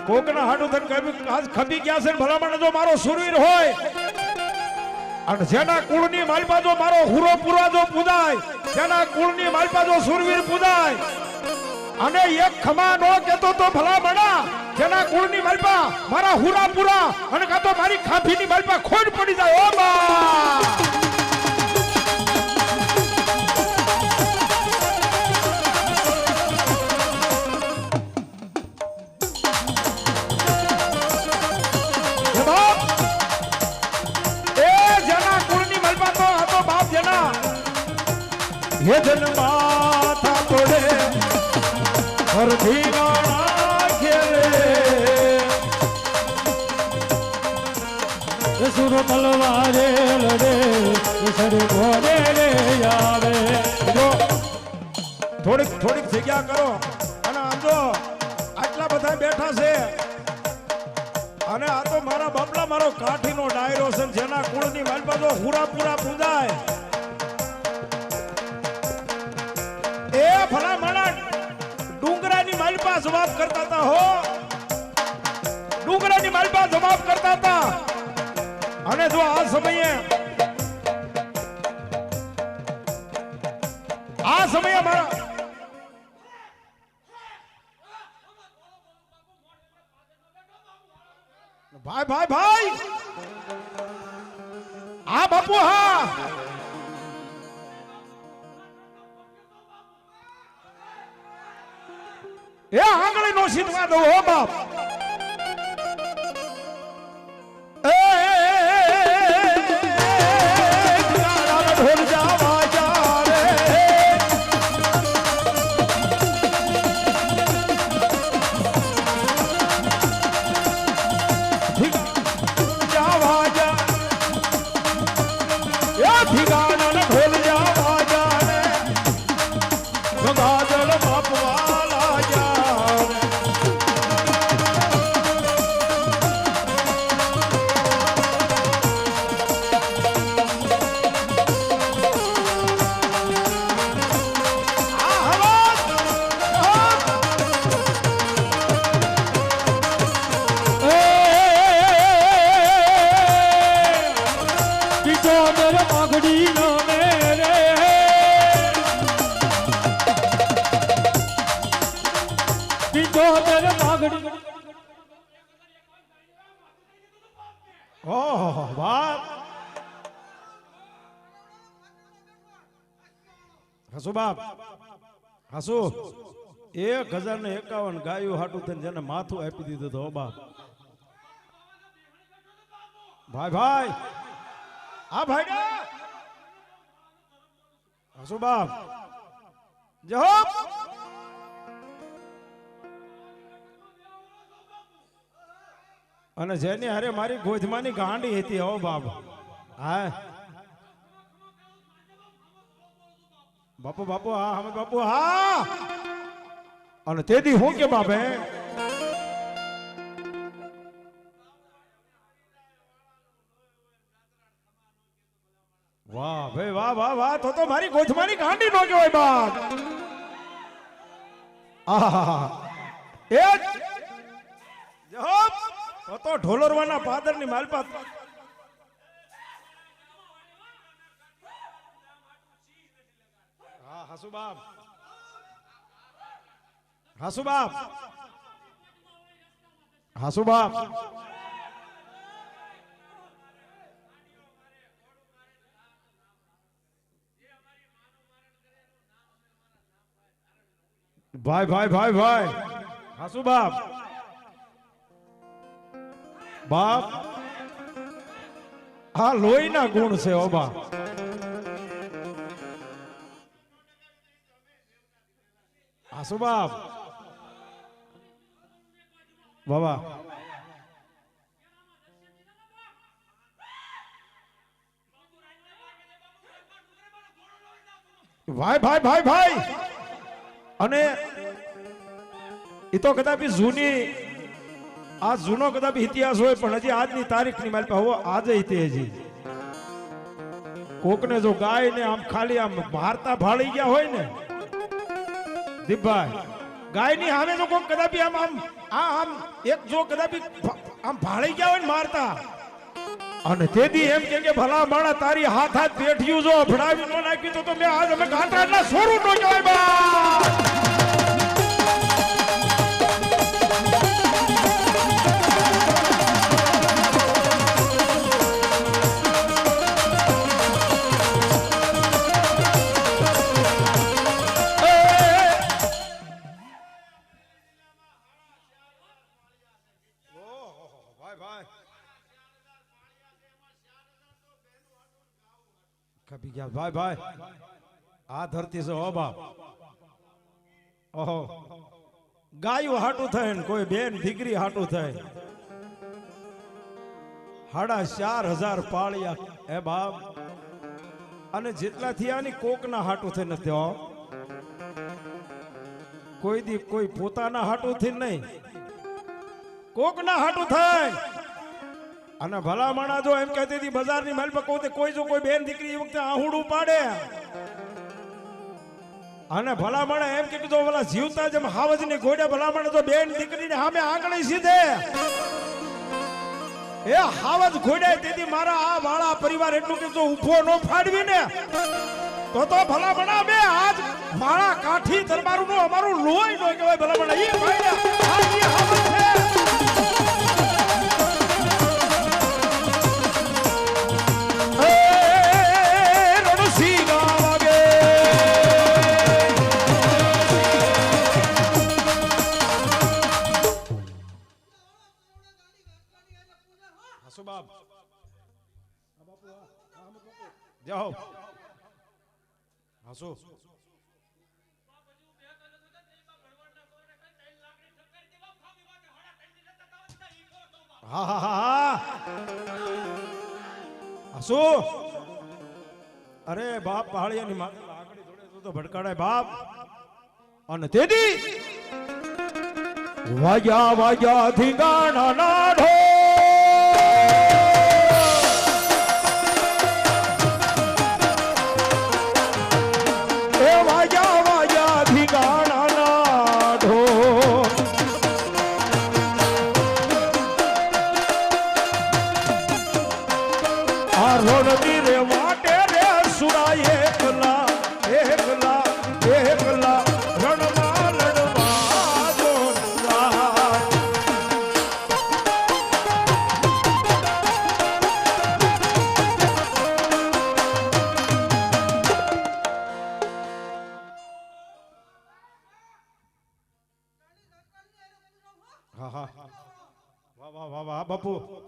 કોકના હાડું થઈને ખપી ગયા છે ભલામણ જો મારો સુરવીર હોય અને જેના કુળની માલપા જો મારો હુરો પૂરા જો પૂજાય, જેના કુળની માલપા જો સુરવીર પૂજાય અને એક ખમા નો કેતો તો ભલામણા જેના કુળની માલપા મારા હુરા પૂરા અને કાં તો મારી ખાફીની માલપા ખોડ પડી જાય ઓ બા ये जन माथा तोड़े और धीवाना खेले सुर तलवारे लड़े सर घोड़े रे आवे जो થોડીક થોડીક જગ્યા કરો અને આમ જો આટલા બધા બેઠા છે અને આ તો મારા બાપલા મારો કાઠીનો ડાયરો છે જેના કુળની માલપા જો હુરા પૂરા પૂજાય એ ભલા માણા ડુંગરાની માલપા જવાબ કરતા હતા હો ડુંગરાની માલપા જવાબ કરતા હતા અને જો આ સમયે મારા ભાઈ ભાઈ ભાઈ હા બાપુ હા એ આંગળી નો સીધવા દો હો બાપ ઢોલ જાવા જા રે જાવા જા એ ભીગાના ઢોલ જાવા જા રે ગંગાજળ બાપવાલા જા હસુ બાપ હસુ 1051 ગાયો હાટું થઈને જેને માથું આપી દીધું તો બાપ ભાઈ ભાઈ હા ભાઈ હસુ બાપ જય હો અને જેની હારે મારી ગોધમાની ગાંડી હતી હો બાપ હા બાપુ બાપુ હા અમે બાપુ હા અને તેથી હું કે બાપે વાહ ભાઈ વાહ વાહ વાહ તો મારી ગોધમાની ગાંડી નો કહેવાય બાપ આહા એ જહોબ તો ઢોલરવાના પાદરની માલપા હાસુ બાપ હાસુ બાપ હાસુ બાપ ભાઈ ભાઈ ભાઈ ભાઈ હાસુ બાપ બાપ આ લોહીના ગુણ છે ઓ બાપ હાસુ બાપ બાબા ભાઈ ભાઈ ભાઈ ભાઈ અને એ તો કદાપી જૂની આ જૂનો કદાપી ઇતિહાસ હોય પણ હજી આજની તારીખની મારી પાસે આજે તે હજી કોકને જો ગાય ને આમ ખાલી આમ ભારતા ભાળી ગયા હોય ને દીપભાઈ ગાય ની સામે જો કોક કદાપી આમ આમ આમ એક જો કદાચ આમ ભાળી ગયા હોય ને મારતા અને તેથી એમ કે ભલા માણા તારી હાથ પેઠિયું જો ભડાવી નો નાખી તો મેં આજ અમે ગાંઠાના સોરું નો કહેવાય બા કભી ગયા ભાઈ ભાઈ આ ધરતી છે હો બાપ ઓહો ગાયું હાટું થાય ને કોઈ બેન દીકરી હાટું થાય 4,500 પાળિયા એ બાપ અને જેટલા થયા ની કોકના હાટું થઈ નથી હો કોઈ દી કોઈ પોતાના હાટું થી નહીં કોકના હાટું થાય અને ભલા માણા જો એમ કહેતી હતી બજારની માલ પર કોઈ જો કોઈ બેન દીકરી એ વખતે આહુડું પાડે અને ભલા માણા એમ કે જો ભલા જીવતા જેમ હાવજની ઘોડે ભલા માણા જો બેન દીકરીને સામે આંગળી સીધે એ હાવજ ઘોડે તેથી મારા આ વાળા પરિવાર એટલું કે જો ઊભો નો ફાડવી ને તો ભલા માણા બે આજ વાળા કાઠી દરબારનું અમારું લોહી નો કહેવાય ભલા માણા એ ભાઈ આ હાવજ છે બાપ જાઓ હાસુ હા હા હા હાસુ અરે બાપ પહાડિયાની માથે લાકડી જોડે તો ભડકાડાય બાપ અને તેથી વાગ્યા વાગ્યા ધીંગાણા ના ઢોલ હા હા વાહ વાહ વાહ વાહ બાપુ